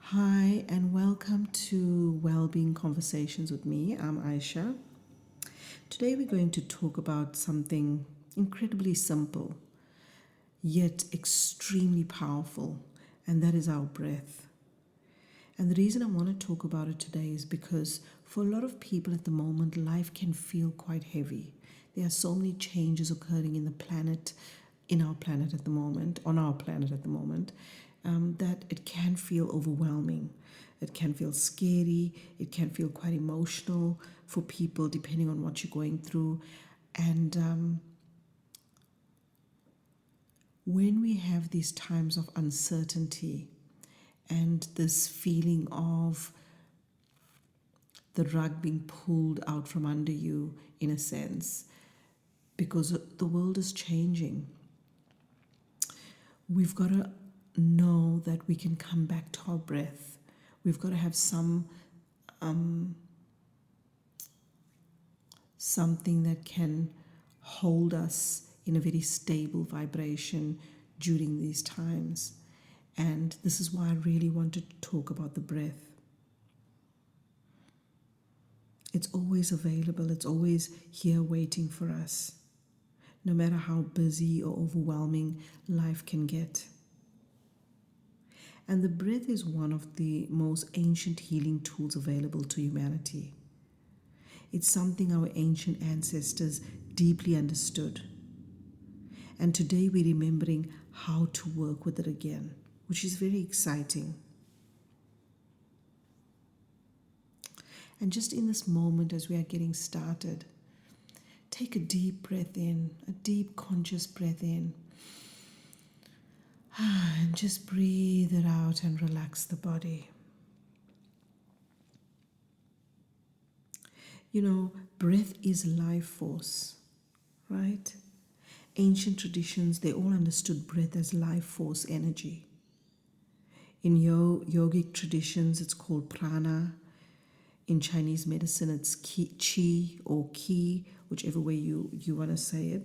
Hi, and welcome to Wellbeing Conversations with me. I'm Aisha. Today, we're going to talk about something incredibly simple yet extremely powerful, and that is our breath. And the reason I want to talk about it today is because for a lot of people at the moment, life can feel quite heavy. There are so many changes occurring in our planet at the moment, on our planet at the moment, that it can feel overwhelming. It can feel scary. It can feel quite emotional for people, depending on what you're going through. And when we have these times of uncertainty and this feeling of the rug being pulled out from under you, in a sense, because the world is changing, we've got to know that we can come back to our breath. We've got to have something that can hold us in a very stable vibration during these times. And this is why I really wanted to talk about the breath. It's always available, it's always here waiting for us, no matter how busy or overwhelming life can get. And the breath is one of the most ancient healing tools available to humanity. It's something our ancient ancestors deeply understood. And today we're remembering how to work with it again, which is very exciting. And just in this moment, as we are getting started, take a deep breath in, a deep conscious breath in. And just breathe it out and relax the body. You know, breath is life force, right? Ancient traditions, they all understood breath as life force energy. In yogic traditions, it's called prana. In Chinese medicine, it's qi or ki, whichever way you want to say it.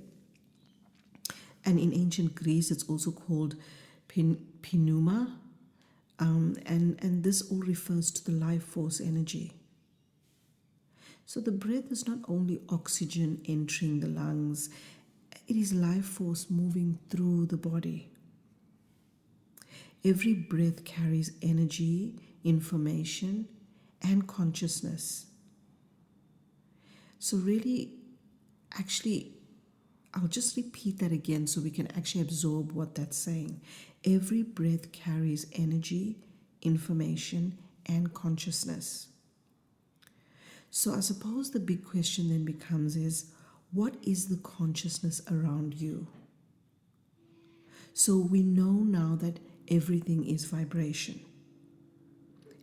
And in ancient Greece, it's also called pneuma. And this all refers to the life force energy. So the breath is not only oxygen entering the lungs, it is life force moving through the body. Every breath carries energy, information, and consciousness. So really, actually, I'll just repeat that again so we can actually absorb what that's saying. Every breath carries energy, information, and consciousness. So I suppose the big question then becomes is, what is the consciousness around you? So we know now that everything is vibration.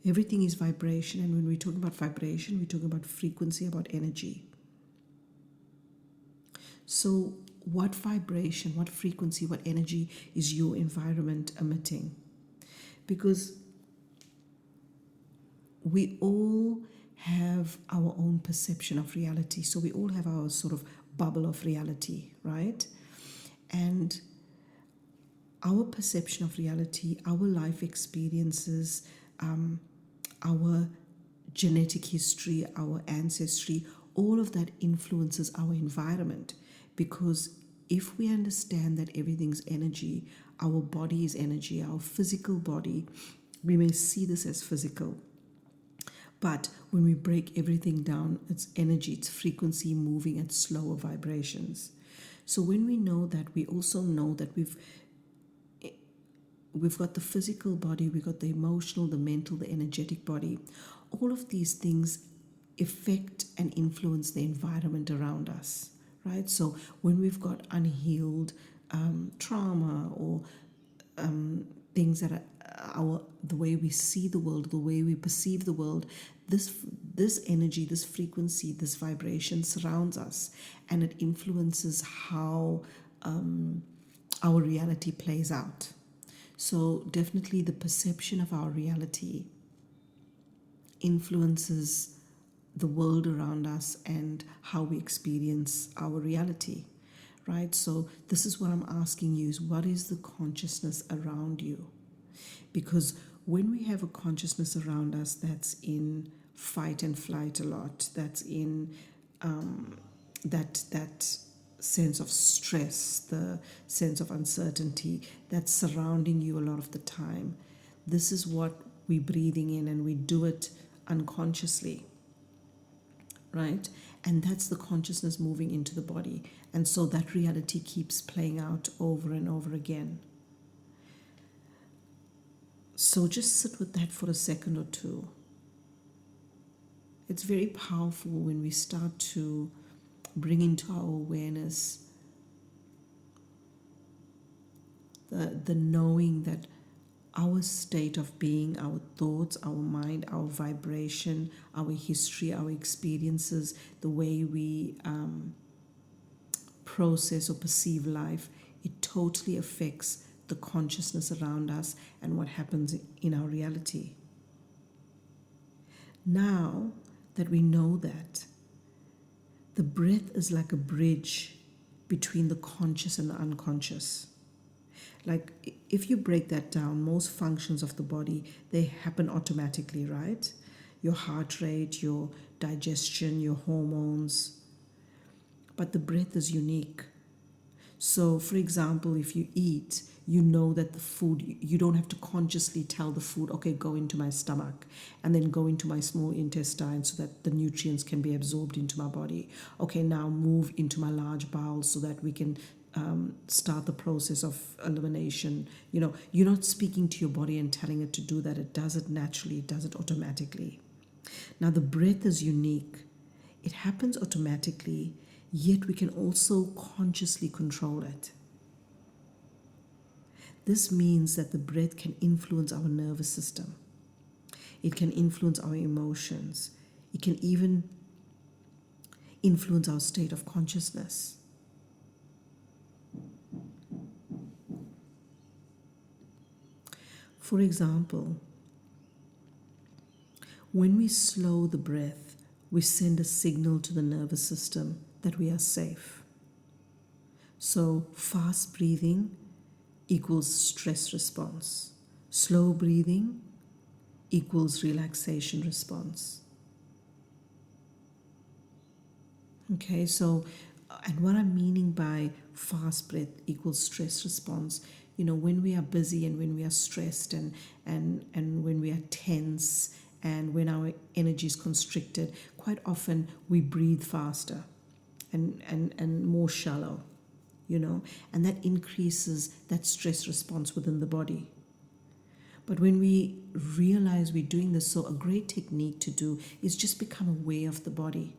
Everything is vibration, and when we talk about vibration, we talk about frequency, about energy. So what vibration, what frequency, what energy is your environment emitting? Because we all have our own perception of reality. So we all have our sort of bubble of reality, right? And our perception of reality, our life experiences, our genetic history, our ancestry, all of that influences our environment. Because if we understand that everything's energy, our body is energy, our physical body, we may see this as physical. But when we break everything down, it's energy, it's frequency moving at slower vibrations. So when we know that, we also know that we've got the physical body, we've got the emotional, the mental, the energetic body. All of these things affect and influence the environment around us, right? So when we've got unhealed trauma or things that are the way we see the world, the way we perceive the world, this energy, this frequency, this vibration surrounds us, and it influences how our reality plays out. So definitely the perception of our reality influences the world around us and how we experience our reality, right? So this is what I'm asking you is, what is the consciousness around you? Because when we have a consciousness around us that's in fight and flight a lot, that's in that sense of stress, the sense of uncertainty that's surrounding you a lot of the time, this is what we're breathing in, and we do it unconsciously, right? And that's the consciousness moving into the body. And so that reality keeps playing out over and over again. So just sit with that for a second or two. It's very powerful when we start to bring into our awareness the knowing that our state of being, our thoughts, our mind, our vibration, our history, our experiences, the way we process or perceive life, it totally affects the consciousness around us and what happens in our reality. Now that we know that, the breath is like a bridge between the conscious and the unconscious. Like if you break that down, most functions of the body, they happen automatically, right? Your heart rate, your digestion, your hormones. But the breath is unique. So, for example, if you eat, you know that the food, you don't have to consciously tell the food, okay, go into my stomach and then go into my small intestine so that the nutrients can be absorbed into my body. Okay, now move into my large bowel so that we can start the process of elimination. You know, you're not speaking to your body and telling it to do that. It does it naturally, it does it automatically. Now, the breath is unique. It happens automatically, yet we can also consciously control it. This means that the breath can influence our nervous system. It can influence our emotions. It can even influence our state of consciousness. For example, when we slow the breath, we send a signal to the nervous system that we are safe. So fast breathing equals stress response. Slow breathing equals relaxation response. Okay, so, and what I'm meaning by fast breath equals stress response, you know, when we are busy and when we are stressed and when we are tense and when our energy is constricted, quite often we breathe faster and more shallow, you know, and that increases that stress response within the body. But when we realize we're doing this, so a great technique to do is just become aware of the body.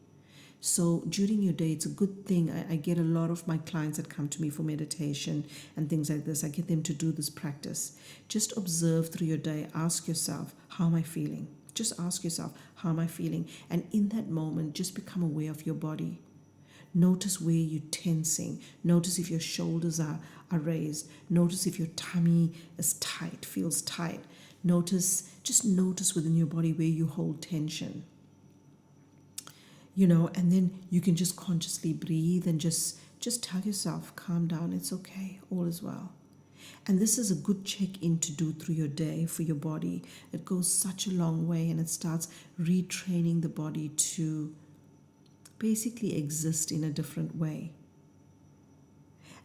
So during your day, it's a good thing. I get a lot of my clients that come to me for meditation and things like this. I get them to do this practice. Just observe through your day. Ask yourself, how am I feeling? Just ask yourself, how am I feeling? And in that moment, just become aware of your body. Notice where you're tensing. Notice if your shoulders are raised. Notice if your tummy is tight, feels tight. Just notice within your body where you hold tension. You know, and then you can just consciously breathe and just tell yourself, calm down, it's okay, all is well. And this is a good check-in to do through your day for your body. It goes such a long way, and it starts retraining the body to basically exist in a different way.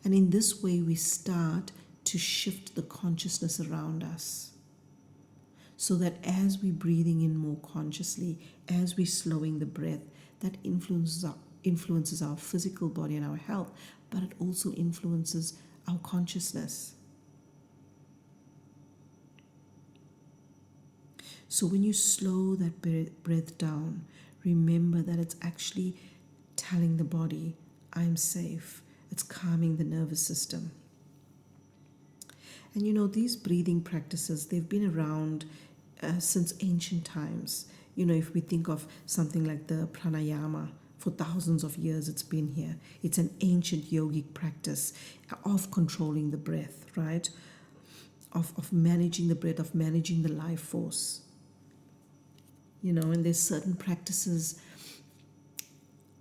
And in this way, we start to shift the consciousness around us, so that as we're breathing in more consciously, as we're slowing the breath, that influences our physical body and our health, but it also influences our consciousness. So when you slow that breath down, remember that it's actually telling the body, I'm safe. It's calming the nervous system. And you know, these breathing practices, they've been around since ancient times. You know, if we think of something like the pranayama, for thousands of years it's been here. It's an ancient yogic practice of controlling the breath, right? Of managing the breath, of managing the life force. You know, and there's certain practices.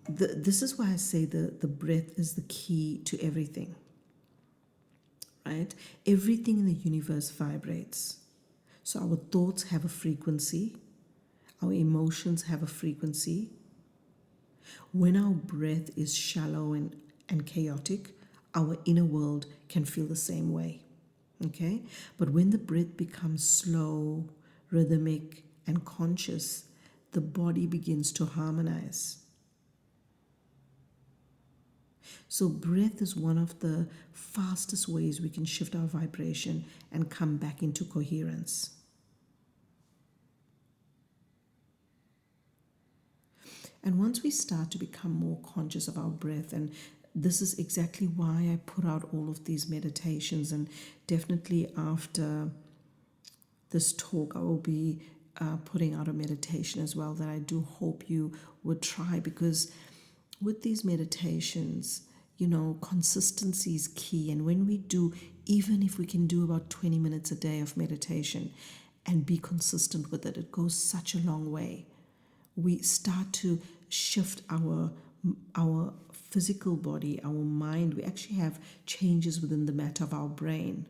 This is why I say the breath is the key to everything, right? Everything in the universe vibrates. So our thoughts have a frequency, our emotions have a frequency. When our breath is shallow and chaotic, our inner world can feel the same way. Okay? But when the breath becomes slow, rhythmic, and conscious, the body begins to harmonize. So, breath is one of the fastest ways we can shift our vibration and come back into coherence. And once we start to become more conscious of our breath, and this is exactly why I put out all of these meditations, and definitely after this talk, I will be putting out a meditation as well that I do hope you would try, because with these meditations, consistency is key. And when we do, even if we can do about 20 minutes a day of meditation and be consistent with it, it goes such a long way. We start to shift our physical body, our mind. We actually have changes within the matter of our brain.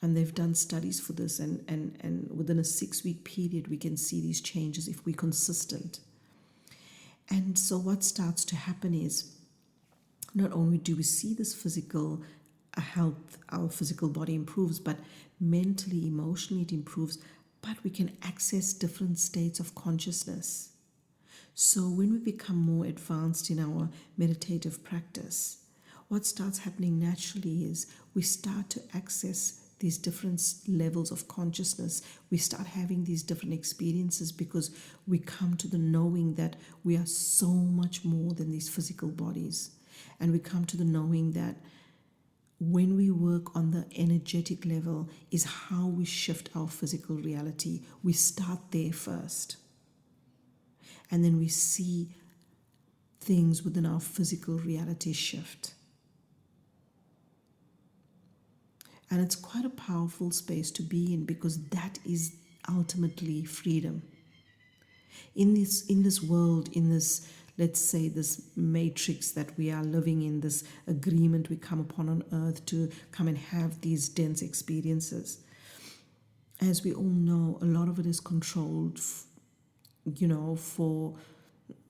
And they've done studies for this, and within a 6-week period, we can see these changes if we're consistent. And so what starts to happen is, not only do we see this physical health, our physical body improves, but mentally, emotionally it improves, but we can access different states of consciousness. So when we become more advanced in our meditative practice, what starts happening naturally is we start to access these different levels of consciousness. We start having these different experiences because we come to the knowing that we are so much more than these physical bodies. And we come to the knowing that when we work on the energetic level is how we shift our physical reality. We start there first. And then we see things within our physical reality shift. And it's quite a powerful space to be in, because that is ultimately freedom. In this world, in this, let's say, this matrix that we are living in, this agreement we come upon on earth to come and have these dense experiences. As we all know, a lot of it is controlled, for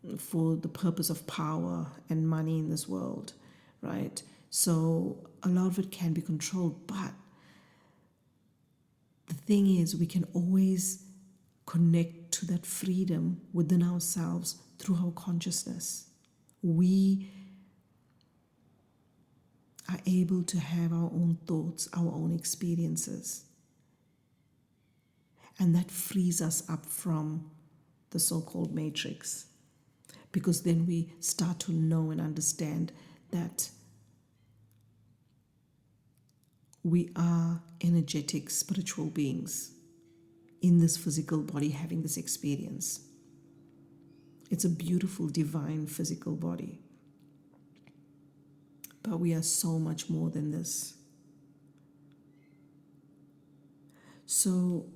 the purpose of power and money in this world, right? So a lot of it can be controlled, but the thing is, we can always connect to that freedom within ourselves through our consciousness. We are able to have our own thoughts, our own experiences. And that frees us up from the so-called matrix. Because then we start to know and understand that we are energetic spiritual beings in this physical body having this experience. It's a beautiful, divine physical body. But we are so much more than this. So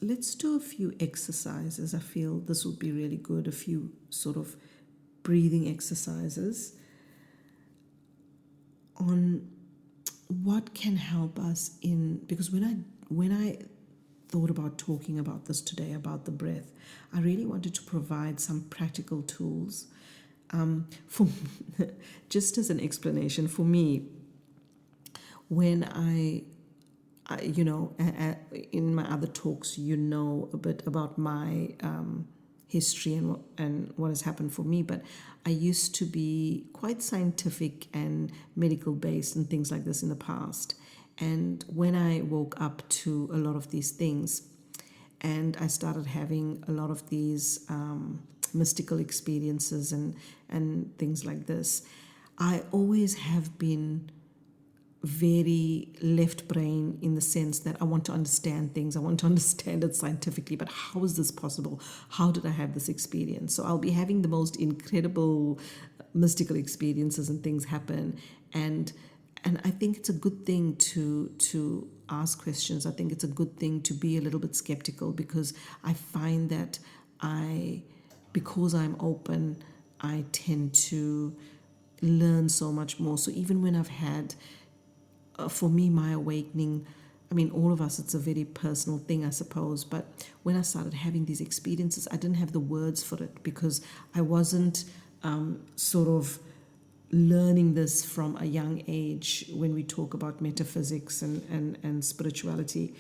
let's do a few exercises. I feel this would be really good, a few sort of breathing exercises on what can help us in, because when I thought about talking about this today, about the breath, I really wanted to provide some practical tools. For just as an explanation, for me, when I in my other talks, a bit about my history and what has happened for me, but I used to be quite scientific and medical based and things like this in the past. And when I woke up to a lot of these things, and I started having a lot of these mystical experiences and things like this, I always have been very left brain, in the sense that I want to understand things. I want to understand it scientifically, but how is this possible? How did I have this experience? So I'll be having the most incredible mystical experiences and things happen. And I think it's a good thing to ask questions. I think it's a good thing to be a little bit skeptical, because I find that because I'm open, I tend to learn so much more. So even when I've had, for me, my awakening I mean, all of us, it's a very personal thing, I suppose. But when I started having these experiences, I didn't have the words for it because I wasn't sort of learning this from a young age when we talk about metaphysics and spirituality.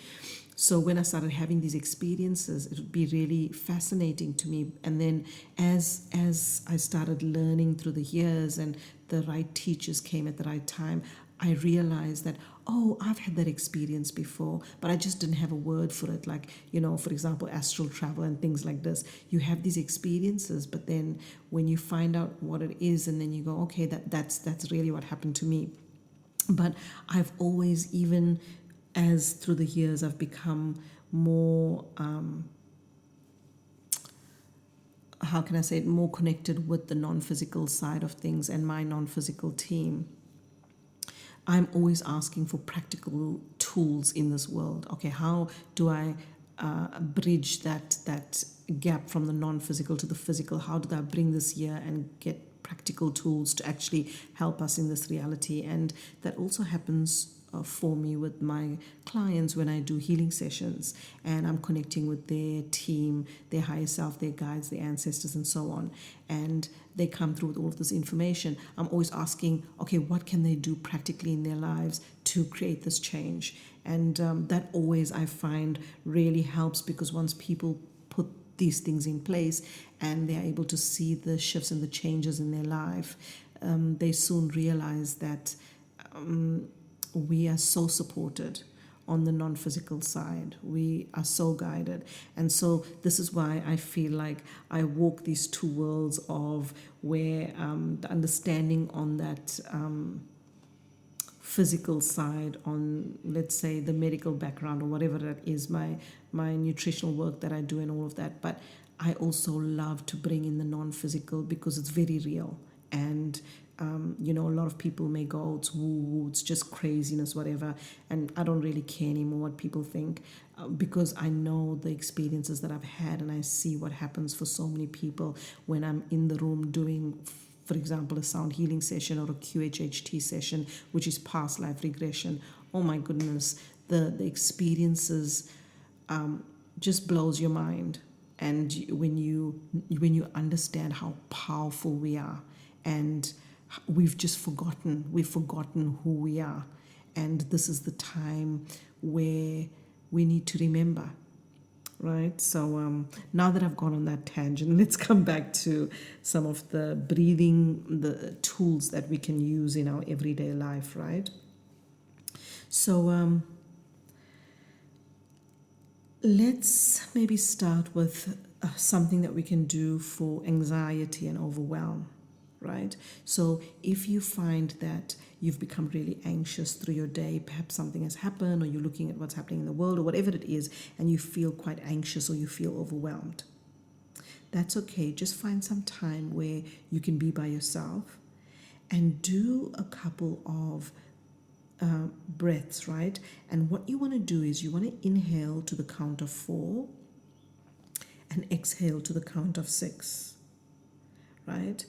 So when I started having these experiences, it would be really fascinating to me. And then as I started learning through the years and the right teachers came at the right time, I realized that, oh, I've had that experience before, but I just didn't have a word for it. Like, for example, astral travel and things like this. You have these experiences, but then when you find out what it is, and then you go, okay, that's really what happened to me. But I've always, even as through the years, I've become more, how can I say it, more connected with the non-physical side of things and my non-physical team. I'm always asking for practical tools in this world. Okay, how do I bridge that gap from the non-physical to the physical? How do I bring this here and get practical tools to actually help us in this reality? And that also happens for me with my clients when I do healing sessions and I'm connecting with their team, their higher self, their guides, their ancestors, and so on. And they come through with all of this information. I'm always asking, okay, what can they do practically in their lives to create this change? And that always, I find, really helps, because once people put these things in place and they're able to see the shifts and the changes in their life, they soon realize that we are so supported on the non-physical side. We are so guided. And so this is why I feel like I walk these two worlds of where the understanding on that physical side, on, let's say, the medical background or whatever that is, my nutritional work that I do and all of that. But I also love to bring in the non-physical because it's very real. And a lot of people may go, oh, it's woo-woo, it's just craziness, whatever. And I don't really care anymore what people think because I know the experiences that I've had and I see what happens for so many people when I'm in the room doing, for example, a sound healing session or a QHHT session, which is past life regression. Oh my goodness, the experiences just blows your mind. And when you understand how powerful we are, and we've forgotten who we are, and this is the time where we need to remember, right? So now that I've gone on that tangent, let's come back to some of the breathing, the tools that we can use in our everyday life, right? So let's maybe start with something that we can do for anxiety and overwhelm. Right? So if you find that you've become really anxious through your day, perhaps something has happened or you're looking at what's happening in the world or whatever it is, and you feel quite anxious or you feel overwhelmed, that's okay. Just find some time where you can be by yourself and do a couple of breaths, right? And what you want to do is you want to inhale to the count of 4 and exhale to the count of 6, right?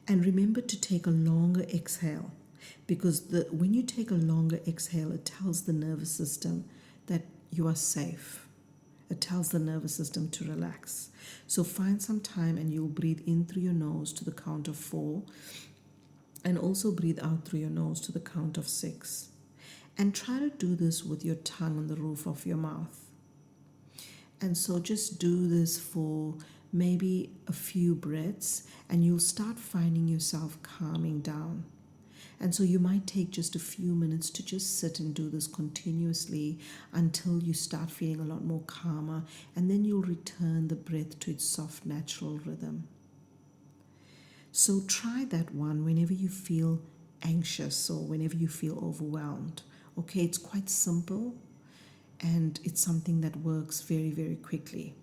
And remember to take a longer exhale, because when you take a longer exhale, it tells the nervous system that you are safe. It tells the nervous system to relax. So find some time and you'll breathe in through your nose to the count of 4 and also breathe out through your nose to the count of 6. And try to do this with your tongue on the roof of your mouth. And so just do this for maybe a few breaths and you'll start finding yourself calming down. And so you might take just a few minutes to just sit and do this continuously until you start feeling a lot more calmer, and then you'll return the breath to its soft, natural rhythm. So try that one whenever you feel anxious or whenever you feel overwhelmed. Okay, it's quite simple and it's something that works very, very quickly.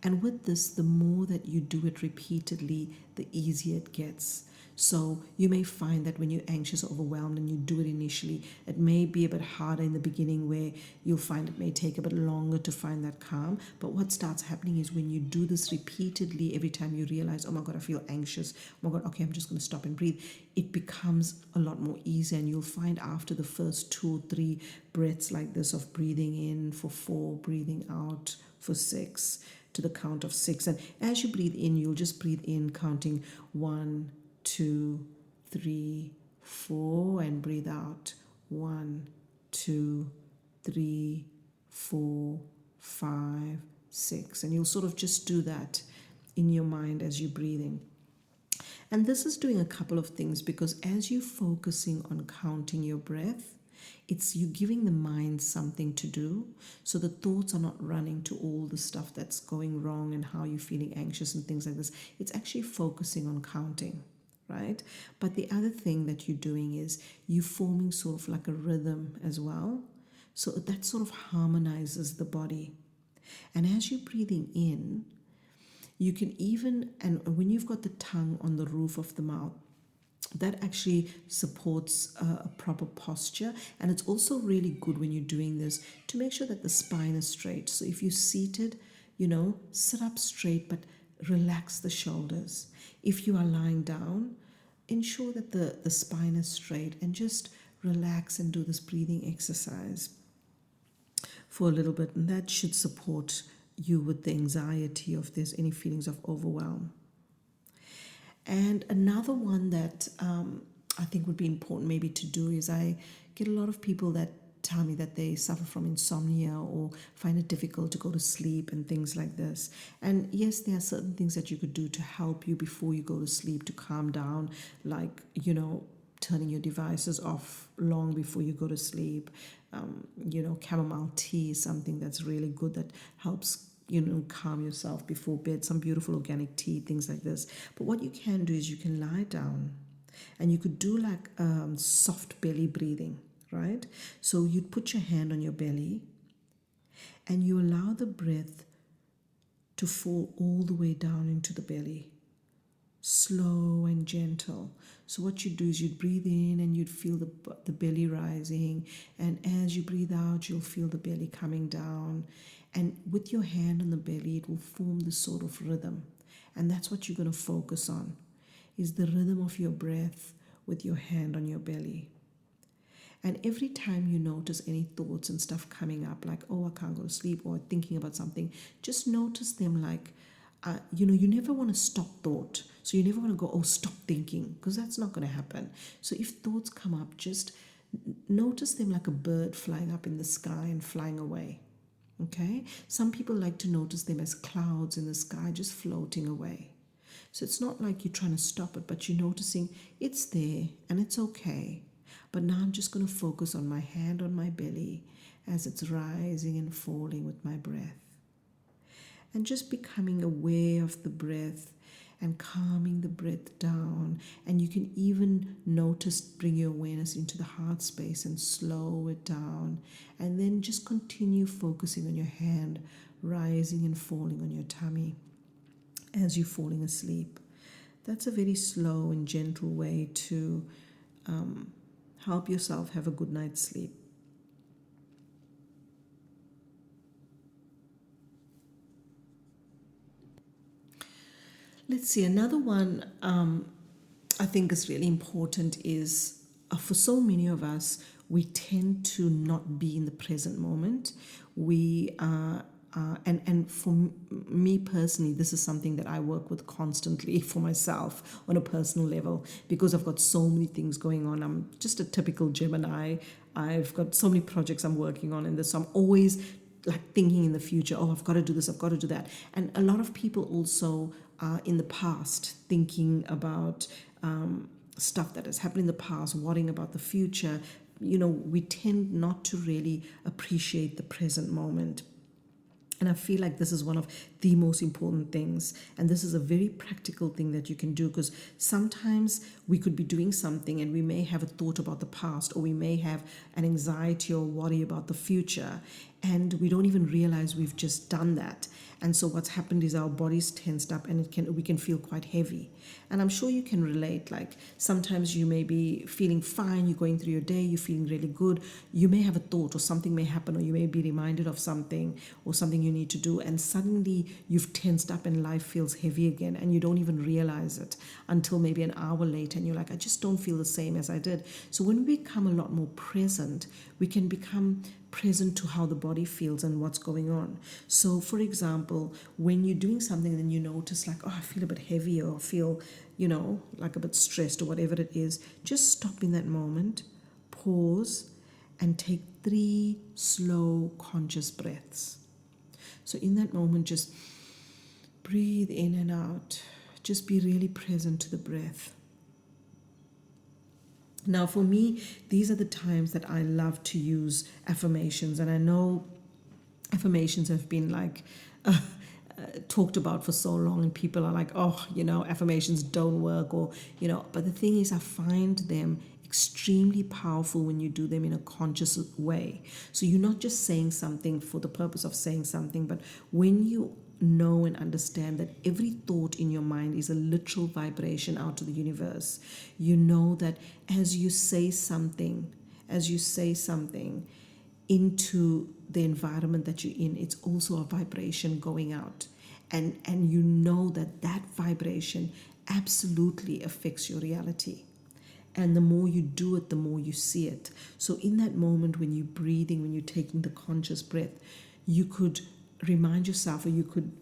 And with this, the more that you do it repeatedly, the easier it gets. So you may find that when you're anxious or overwhelmed and you do it initially, it may be a bit harder in the beginning, where you'll find it may take a bit longer to find that calm. But what starts happening is when you do this repeatedly, every time you realize, oh my God, I feel anxious, oh my God, okay, I'm just going to stop and breathe, it becomes a lot more easy. And you'll find after the first 2 or 3 breaths like this, of breathing in for 4, breathing out for 6, to the count of 6. And as you breathe in, you'll just breathe in counting 1, 2, 3, 4, and breathe out 1, 2, 3, 4, 5, 6. And you'll sort of just do that in your mind as you're breathing. And this is doing a couple of things, because as you're focusing on counting your breath, it's you giving the mind something to do, so the thoughts are not running to all the stuff that's going wrong and how you're feeling anxious and things like this. It's actually focusing on counting, right? But the other thing that you're doing is you're forming sort of like a rhythm as well. So that sort of harmonizes the body. And as you're breathing in, you can even, and when you've got the tongue on the roof of the mouth, that actually supports a proper posture. And it's also really good when you're doing this to make sure that the spine is straight. So if you're seated, sit up straight, but relax the shoulders. If you are lying down, ensure that the spine is straight, and just relax and do this breathing exercise for a little bit. And that should support you with the anxiety, if there's any feelings of overwhelm. And another one that I think would be important maybe to do is, I get a lot of people that tell me that they suffer from insomnia or find it difficult to go to sleep and things like this. And yes, there are certain things that you could do to help you before you go to sleep to calm down, like, turning your devices off long before you go to sleep. Chamomile tea is something that's really good, that helps calm yourself before bed. Some beautiful organic tea, things like this. But what you can do is you can lie down, and you could do like soft belly breathing, right? So you'd put your hand on your belly, and you allow the breath to fall all the way down into the belly, slow and gentle. So what you do is you'd breathe in and you'd feel the belly rising, and as you breathe out, you'll feel the belly coming down. And with your hand on the belly, it will form this sort of rhythm. And that's what you're going to focus on, is the rhythm of your breath with your hand on your belly. And every time you notice any thoughts and stuff coming up, like, oh, I can't go to sleep, or thinking about something, just notice them like, you never want to stop thought. So you never want to go, oh, stop thinking, because that's not going to happen. So if thoughts come up, just notice them like a bird flying up in the sky and flying away. Okay? Some people like to notice them as clouds in the sky just floating away. So it's not like you're trying to stop it, but you're noticing it's there and it's okay. But now I'm just going to focus on my hand on my belly as it's rising and falling with my breath. And just becoming aware of the breath and calming the breath down. And you can even notice, bring your awareness into the heart space and slow it down. And then just continue focusing on your hand rising and falling on your tummy as you're falling asleep. That's a very slow and gentle way to help yourself have a good night's sleep. Let's see, another one I think is really important is, for so many of us, we tend to not be in the present moment. We and for me personally, this is something that I work with constantly for myself on a personal level, because I've got so many things going on. I'm just a typical Gemini. I've got so many projects I'm working on in this. So I'm always like thinking in the future, oh, I've got to do this, I've got to do that. And a lot of people also are in the past thinking about stuff that has happened in the past, worrying about the future. We tend not to really appreciate the present moment. And I feel like this is one of the most important things. And this is a very practical thing that you can do, because sometimes we could be doing something and we may have a thought about the past, or we may have an anxiety or worry about the future. and we don't even realize we've just done that. And so what's happened is our body's tensed up, and we can feel quite heavy. And I'm sure you can relate. Like sometimes you may be feeling fine, you're going through your day, you're feeling really good. You may have a thought, or something may happen, or you may be reminded of something, or something you need to do, and suddenly you've tensed up and life feels heavy again, and you don't even realize it until maybe an hour later, and you're like, I just don't feel the same as I did. So when we become a lot more present, we can become present to how the body feels and what's going on. So for example, when you're doing something, then you notice like, oh, I feel a bit heavy, or I feel, like a bit stressed, or whatever it is, just stop in that moment, pause, and take 3 slow conscious breaths. So in that moment, just breathe in and out. Just be really present to the breath. Now, for me, these are the times that I love to use affirmations, and I know affirmations have been like talked about for so long, and people are like, oh, affirmations don't work, or, but the thing is, I find them extremely powerful when you do them in a conscious way. So you're not just saying something for the purpose of saying something, but when you know and understand that every thought in your mind is a literal vibration out to the universe, you know that as you say something into the environment that you're in, it's also a vibration going out, and you know that vibration absolutely affects your reality. And the more you do it, the more you see it. So in that moment, when you're breathing, when you're taking the conscious breath, you could remind yourself, or you could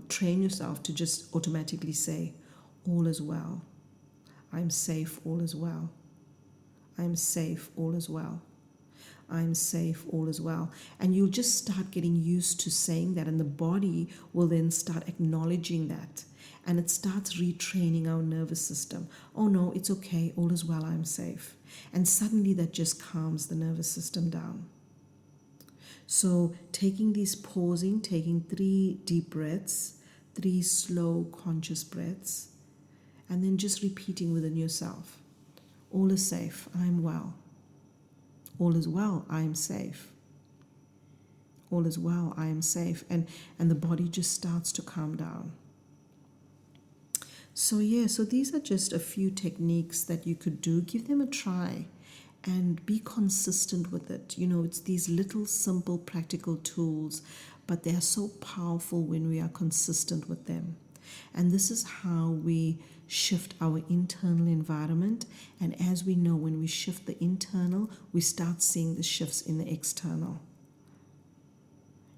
train yourself to just automatically say, all is well. I'm safe, all is well. I'm safe, all is well. I'm safe, all is well. And you'll just start getting used to saying that, and the body will then start acknowledging that. And it starts retraining our nervous system. Oh no, it's okay, all is well, I'm safe. And suddenly that just calms the nervous system down. So taking 3 deep breaths, 3 slow conscious breaths, and then just repeating within yourself, all is safe, I'm well. All is well, I am safe. All is well, I am safe. And the body just starts to calm down. So these are just a few techniques that you could do. Give them a try and be consistent with it. It's these little simple practical tools, but they are so powerful when we are consistent with them. And this is how we shift our internal environment. And as we know, when we shift the internal, we start seeing the shifts in the external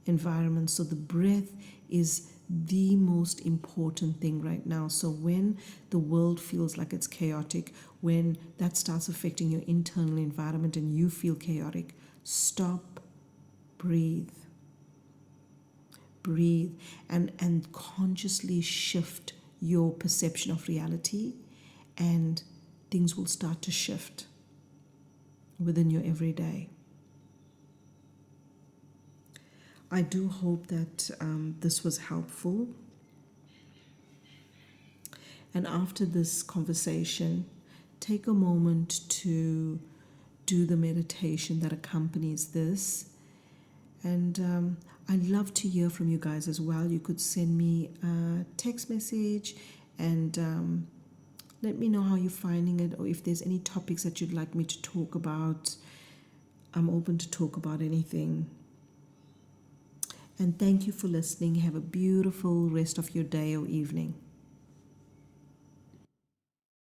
environment. So the breath is the most important thing right now. So when the world feels like it's chaotic, when that starts affecting your internal environment and you feel chaotic, stop, breathe, and consciously shift your perception of reality, and things will start to shift within your everyday. I do hope that this was helpful. And after this conversation, take a moment to do the meditation that accompanies this. And I'd love to hear from you guys as well. You could send me a text message and let me know how you're finding it, or if there's any topics that you'd like me to talk about. I'm open to talk about anything. And thank you for listening. Have a beautiful rest of your day or evening.